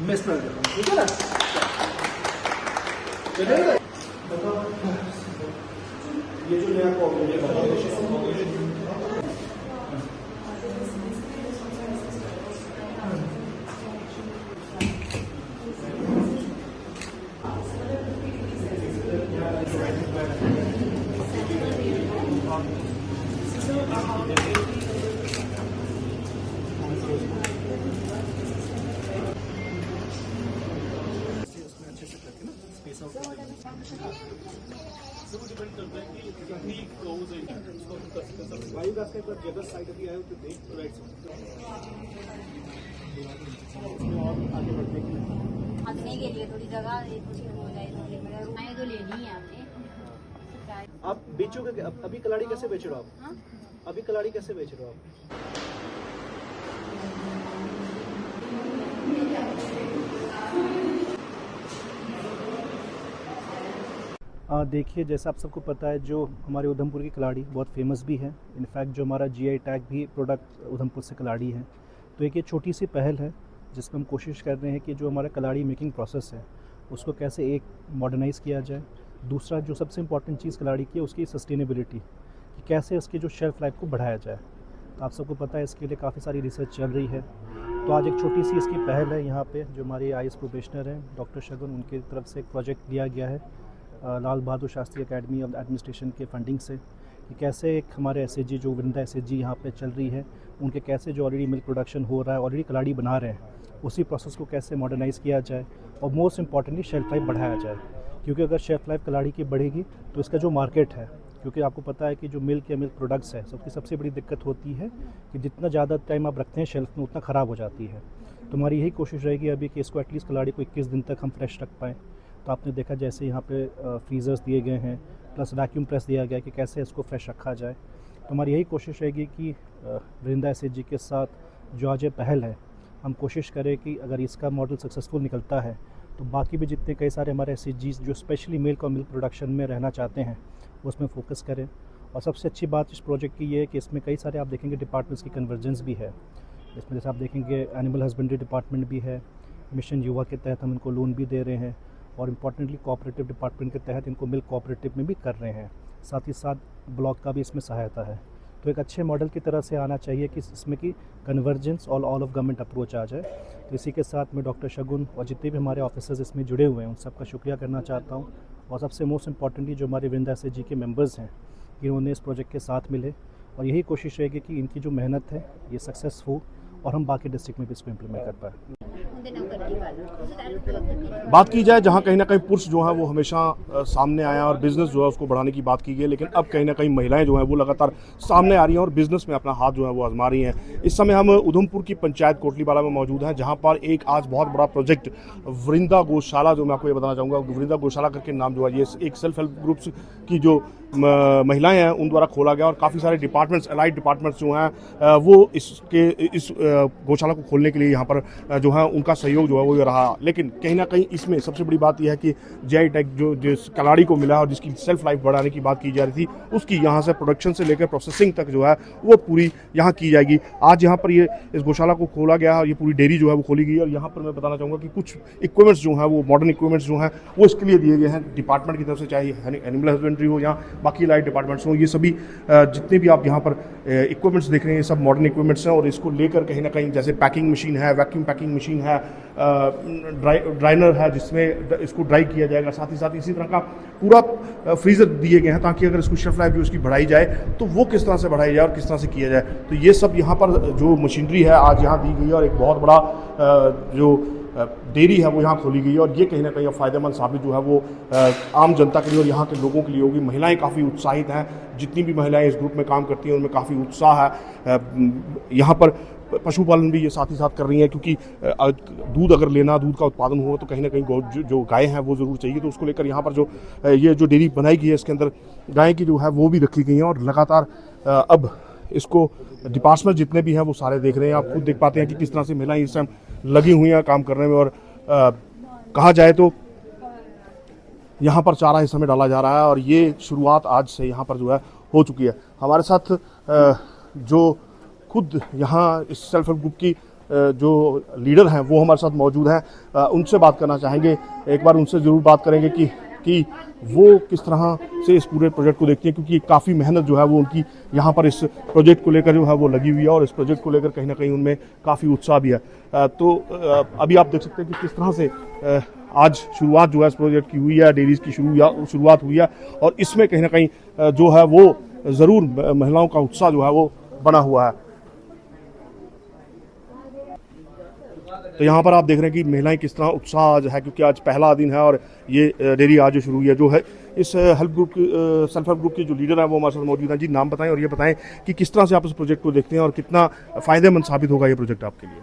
Miss ना कर, ठीक है ना। चलेगा ये जो नया भागने के लिए थोड़ी जगह थोड़ी हो जाए तो लेनी है हमने। आप बेचोगे, अभी कलाड़ी कैसे बेच रहे हो आप? हाँ? अभी कलाड़ी कैसे बेच रहे हो आप? देखिए, जैसा आप सबको पता है, जो हमारे उधमपुर की कलाड़ी बहुत फेमस भी है। इनफैक्ट जो हमारा जीआई टैग भी प्रोडक्ट उधमपुर से कलाड़ी है। तो एक ये छोटी सी पहल है जिसमें हम कोशिश कर रहे हैं कि जो हमारा कलाड़ी मेकिंग प्रोसेस है उसको कैसे एक मॉडर्नाइज़ किया जाए। दूसरा जो सबसे इम्पॉर्टेंट चीज़ कलाड़ी की है उसकी सस्टेनेबिलिटी, कि कैसे उसकी जो शेल्फ़ लाइफ को बढ़ाया जाए। तो आप सबको पता है इसके लिए काफ़ी सारी रिसर्च चल रही है। तो आज एक छोटी सी इसकी पहल है। यहाँ पे जो हमारे आईएएस प्रोबेशनर हैं डॉक्टर शगुन, उनकी तरफ से एक प्रोजेक्ट दिया गया है Lal Bahadur Shastri academy of administration के फंडिंग से, कि कैसे एक हमारे एसएचजी जो वृंदा एसएचजी यहाँ पे चल रही है, उनके कैसे जो ऑलरेडी मिल्क प्रोडक्शन हो रहा है, ऑलरेडी कलाड़ी बना रहे हैं, उसी प्रोसेस को कैसे मॉडर्नाइज़ किया जाए और मोस्ट इम्पॉर्टेंटली शेल्फ लाइफ बढ़ाया जाए। क्योंकि अगर शेल्फ लाइफ कलाड़ी की बढ़ेगी तो इसका जो मार्केट है, क्योंकि आपको पता है कि जो मिल्क या मिल्क प्रोडक्ट्स है सबकी सबसे बड़ी दिक्कत होती है कि जितना ज़्यादा टाइम आप रखते हैं शेल्फ में उतना ख़राब हो जाती है। तो हमारी यही कोशिश रहेगी अभी कि इसको एटलीस्ट कलाड़ी को 21 दिन तक हम फ्रेश रख पाएँ। तो आपने देखा जैसे यहाँ पे फ्रीज़र्स दिए गए हैं, प्लस वैक्यूम प्रेस दिया गया है कि कैसे इसको फ्रेश रखा जाए। तो हमारी यही कोशिश रहेगी कि वृंदा एसएचजी के साथ जो आज ये पहल है, हम कोशिश करें कि अगर इसका मॉडल सक्सेसफुल निकलता है तो बाकी भी जितने कई सारे हमारे एसएचजीज जो स्पेशली मिल्क और मिल्क प्रोडक्शन में रहना चाहते हैं उसमें फोकस करें। और सबसे अच्छी बात इस प्रोजेक्ट की ये है कि इसमें कई सारे आप देखेंगे डिपार्टमेंट्स की कन्वर्जेंस भी है। इसमें जैसे आप देखेंगे एनिमल हस्बेंड्री डिपार्टमेंट भी है, मिशन युवा के तहत हम इनको लोन भी दे रहे हैं, और इम्पॉर्टेंटली कोऑपरेटिव डिपार्टमेंट के तहत इनको मिल्क कोऑपरेटिव में भी कर रहे हैं। साथ ही साथ ब्लॉक का भी इसमें सहायता है। तो एक अच्छे मॉडल की तरह से आना चाहिए कि इसमें कि कन्वर्जेंस और ऑल ऑफ गवर्नमेंट अप्रोच आ जाए। तो इसी के साथ मैं डॉक्टर शगुन और जितने भी हमारे ऑफिसर्स इसमें जुड़े हुए हैं उन सबका शुक्रिया करना चाहता हूँ। और सबसे मोस्ट इम्पॉर्टेंटली जो हमारे वृंदा एसएचजी के मेंबर्स हैं, इन्होंने इस प्रोजेक्ट के साथ मिले, और यही कोशिश रहेगी कि इनकी जो मेहनत है ये सक्सेस हो और हम बाकी डिस्ट्रिक्ट में भी इसको इम्प्लीमेंट कर पाएँ। बात की जाए जहां कहीं ना कहीं पुरुष जो है वो हमेशा सामने आया और बिजनेस जो है उसको बढ़ाने की बात की गई, लेकिन अब कहीं ना कहीं महिलाएं जो हैं वो लगातार सामने आ रही हैं और बिजनेस में अपना हाथ जो है वो आजमा रही हैं। इस समय हम उधमपुर की पंचायत कोटलीवाला में मौजूद हैं, जहां पर एक आज बहुत बड़ा प्रोजेक्ट वृंदा गौशाला, जो मैं आपको ये बताना चाहूँगा, वृंदा गौशाला करके नाम जो है ये एक सेल्फ हेल्प ग्रुप्स की जो महिलाएं हैं उन द्वारा खोला गया, और काफ़ी सारे डिपार्टमेंट्स, एलाइड डिपार्टमेंट्स जो हैं वो इस गौशाला को खोलने के लिए यहाँ पर जो है उनका सहयोग जो है वो रहा। लेकिन कहीं ना कहीं इसमें सबसे बड़ी बात यह है कि जीआई टैग जो जिस कलाड़ी को मिला और जिसकी सेल्फ लाइफ बढ़ाने की बात की जा रही थी, उसकी यहाँ से प्रोडक्शन से लेकर प्रोसेसिंग तक जो है वो पूरी यहाँ की जाएगी। आज यहाँ पर ये इस गौशाला को खोला गया और ये पूरी डेयरी जो है वो खोली गई, और यहाँ पर मैं बताना चाहूँगा कि कुछ इक्विपमेंट्स जो हैं वो मॉडर्न इक्विपमेंट्स जो हैं वो इसके लिए दिए गए हैं डिपार्टमेंट की तरफ से, चाहे एनिमल हस्बेंड्री हो या बाकी लाइट डिपार्टमेंट्स हो। ये सभी जितने भी आप यहाँ पर इक्विपमेंट्स देख रहे हैं ये सब मॉडर्न इक्विपमेंट्स हैं, और इसको लेकर कहीं ना कहीं जैसे पैकिंग मशीन है, वैक्यूम पैकिंग मशीन है, ड्राइनर है जिसमें इसको ड्राई किया जाएगा। साथ ही साथ इसी तरह का पूरा फ्रीज़र दिए गए हैं ताकि अगर इसको शेल्फ लाइफ जो इसकी बढ़ाई जाए तो वो किस तरह से बढ़ाई जाए और किस तरह से किया जाए। तो ये सब यहाँ पर जो मशीनरी है आज यहाँ दी गई है, और एक बहुत बड़ा जो डेयरी है वो यहाँ खोली गई है, और ये कहीं ना कहीं फ़ायदेमंद साबित जो है वो आम जनता के लिए और यहाँ के लोगों के लिए होगी। महिलाएं काफ़ी उत्साहित हैं, जितनी भी महिलाएं इस ग्रुप में काम करती हैं उनमें काफ़ी उत्साह है। यहाँ पर पशुपालन भी ये साथ ही साथ कर रही हैं, क्योंकि दूध अगर लेना, दूध का उत्पादन हो तो कहीं ना कहीं जो गाय हैं वो ज़रूर चाहिए। तो उसको लेकर यहाँ पर जो ये जो डेयरी बनाई गई है इसके अंदर गाय की जो है वो भी रखी गई हैं, और लगातार अब इसको डिपार्टमेंट जितने भी हैं वो सारे देख रहे हैं। आप खुद देख पाते हैं कि किस तरह से महिलाएं इस टाइम लगी हुई हैं काम करने में, और कहा जाए तो यहाँ पर चारा इस समय डाला जा रहा है, और ये शुरुआत आज से यहाँ पर जो है हो चुकी है। हमारे साथ जो खुद यहाँ इस सेल्फ हेल्प ग्रुप की जो लीडर हैं वो हमारे साथ मौजूद हैं, उनसे बात करना चाहेंगे। एक बार उनसे ज़रूर बात करेंगे कि वो किस तरह से इस पूरे प्रोजेक्ट को देखती हैं, क्योंकि काफ़ी मेहनत जो है वो उनकी यहाँ पर इस प्रोजेक्ट को लेकर जो है वो लगी हुई है और इस प्रोजेक्ट को लेकर कहीं ना कहीं उनमें काफ़ी उत्साह भी है। तो अभी आप देख सकते हैं कि किस तरह से आज शुरुआत जो है इस प्रोजेक्ट की हुई है, डेयरीज़ की शुरुआत हुई है और इसमें कहीं ना कहीं जो है वो ज़रूर महिलाओं का उत्साह जो है वो बना हुआ है। तो यहाँ पर आप देख रहे हैं कि महिलाएं किस तरह उत्साह आज है, क्योंकि आज पहला दिन है और ये डेयरी आज जो शुरू हुई है। जो है इस सेल्फ हेल्प ग्रुप के जो लीडर हैं वो हमारे साथ मौजूद हैं। जी, नाम बताएं और ये बताएं कि किस तरह से आप इस प्रोजेक्ट को देखते हैं और कितना फ़ायदेमंद साबित होगा ये प्रोजेक्ट आपके लिए।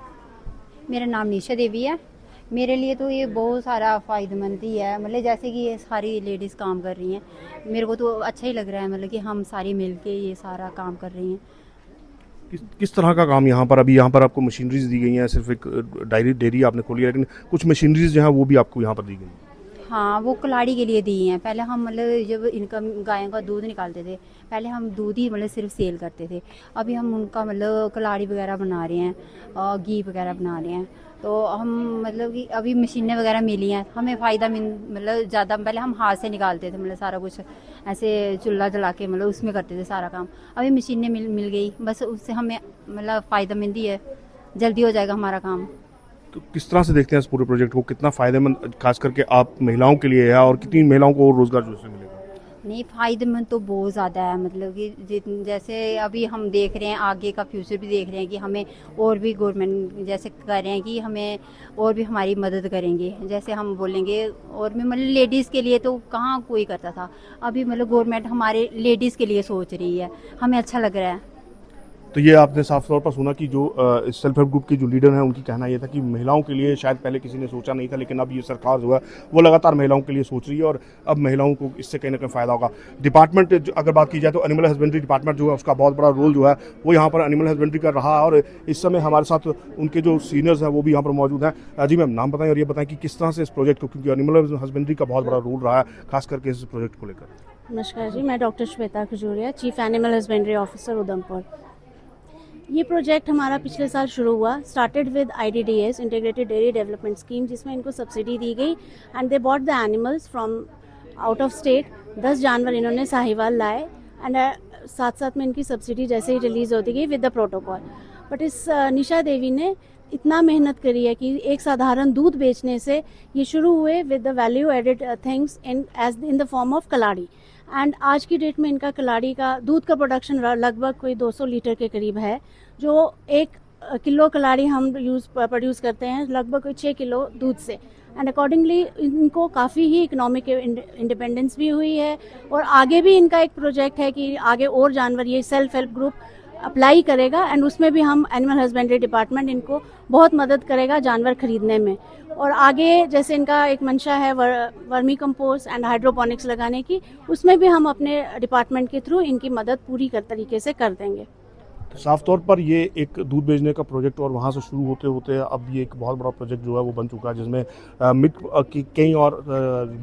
मेरा नाम निशा देवी है। मेरे लिए तो ये बहुत सारा फ़ायदेमंद ही है, मतलब जैसे कि ये सारी लेडीज़ काम कर रही हैं, मेरे को तो अच्छा ही लग रहा है, मतलब कि हम सारी मिल के ये सारा काम कर रही हैं। किस तरह का काम यहाँ पर? अभी यहाँ पर आपको मशीनरीज दी गई हैं, सिर्फ एक डेयरी आपने खोली है, लेकिन कुछ मशीनरीज जो हैं वो भी आपको यहाँ पर दी गई हैं। हाँ, वो कलाड़ी के लिए दी हैं। पहले हम मतलब जब इनका गायों का दूध निकालते थे, पहले हम दूध ही मतलब सिर्फ सेल करते थे। अभी हम उनका मतलब कलाड़ी वगैरह बना रहे हैं और घी वगैरह बना रहे हैं। तो हम मतलब कि अभी मशीनें वगैरह मिली हैं, हमें फ़ायदा मतलब ज़्यादा। पहले हम हाथ से निकालते थे, मतलब सारा कुछ ऐसे चूल्हा जला के मतलब उसमें करते थे सारा काम। अभी मशीनें मिल गई, बस उससे हमें मतलब फ़ायदेमंद ही है, जल्दी हो जाएगा हमारा काम। तो किस तरह से देखते हैं इस पूरे प्रोजेक्ट को, कितना फ़ायदेमंद खास करके आप महिलाओं के लिए है और कितनी महिलाओं को रोज़गार जो से मिलेगा? नहीं, फ़ायदेमंद तो बहुत ज़्यादा है, मतलब कि जैसे अभी हम देख रहे हैं, आगे का फ्यूचर भी देख रहे हैं कि हमें और भी गवर्नमेंट जैसे कह रहे हैं कि हमें और भी हमारी मदद करेंगे। जैसे हम बोलेंगे और भी मतलब लेडीज़ के लिए तो कहाँ कोई करता था, अभी मतलब गवर्नमेंट हमारे लेडीज़ के लिए सोच रही है, हमें अच्छा लग रहा है। तो ये आपने साफ तौर पर सुना कि जो इस सेल्फ हेल्प ग्रुप के जो लीडर हैं उनकी कहना ये था कि महिलाओं के लिए शायद पहले किसी ने सोचा नहीं था, लेकिन अब ये सरकार जो है वो लगातार महिलाओं के लिए सोच रही है और अब महिलाओं को इससे कहीं ना कहीं फ़ायदा होगा। डिपार्टमेंट अगर बात की जाए तो एनिमल हस्बेंड्री डिपार्टमेंट जो है उसका बहुत बड़ा रोल जो है वो यहाँ पर एनिमल हस्बेंड्री कर रहा है और इस समय हमारे साथ उनके जो सीनियर्स हैं वो भी यहाँ पर मौजूद हैं। जी मैम, नाम बताएं और ये बताएं कि किस तरह से इस प्रोजेक्ट को, क्योंकि एनिमल हस्बेंड्री का बहुत बड़ा रोल रहा है खास करके इस प्रोजेक्ट को लेकर। नमस्कार जी, मैं doctor Shweta Khajuria, chief animal husbandry officer Udhampur. ये प्रोजेक्ट हमारा पिछले साल शुरू हुआ, started with IDDS integrated dairy development scheme, जिसमें इनको सब्सिडी दी गई and they bought the animals from out of state. 10 जानवर इन्होंने साहिवाल लाए एंड साथ साथ में इनकी सब्सिडी जैसे ही रिलीज़ होती गई विद द प्रोटोकॉल। बट इस निशा देवी ने इतना मेहनत करी है कि एक साधारण दूध बेचने से ये शुरू हुए with the value added things in the form of कलाड़ी। एंड आज की डेट में इनका कलाड़ी का दूध का प्रोडक्शन लगभग कोई 200 लीटर के करीब है। जो 1 किलो कलाड़ी हम प्रोड्यूस करते हैं लगभग कोई 6 किलो दूध से। एंड अकॉर्डिंगली इनको काफ़ी ही इकोनॉमिक इंडिपेंडेंस भी हुई है और आगे भी इनका एक प्रोजेक्ट है कि आगे और जानवर ये सेल्फ हेल्प ग्रुप अप्लाई करेगा एंड उसमें भी हम एनिमल हस्बेंड्री डिपार्टमेंट इनको बहुत मदद करेगा जानवर खरीदने में। और आगे जैसे इनका एक मंशा है वर्मी कंपोस्ट एंड हाइड्रोपोनिक्स लगाने की, उसमें भी हम अपने डिपार्टमेंट के थ्रू इनकी मदद पूरी तरीके से कर देंगे। तो साफ तौर पर ये एक दूध बेचने का प्रोजेक्ट और वहाँ से शुरू होते होते अब ये एक बहुत बड़ा प्रोजेक्ट जो है वो बन चुका है, जिसमें मिल्क की कई और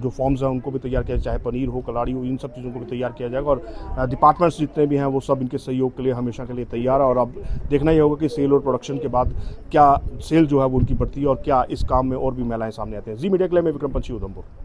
जो फॉर्म्स हैं उनको भी तैयार किया, चाहे पनीर हो, कलाड़ी हो, इन सब चीज़ों को भी तैयार किया जाएगा। और डिपार्टमेंट्स जितने भी हैं वो सब इनके सहयोग के लिए हमेशा के लिए तैयार है। और अब देखना ही होगा कि सेल और प्रोडक्शन के बाद क्या सेल जो है वो उनकी बढ़ती है और क्या इस काम में और भी महिलाएँ सामने आते हैं। जी मीडिया के लिए मैं विक्रम पंछी, उधमपुर।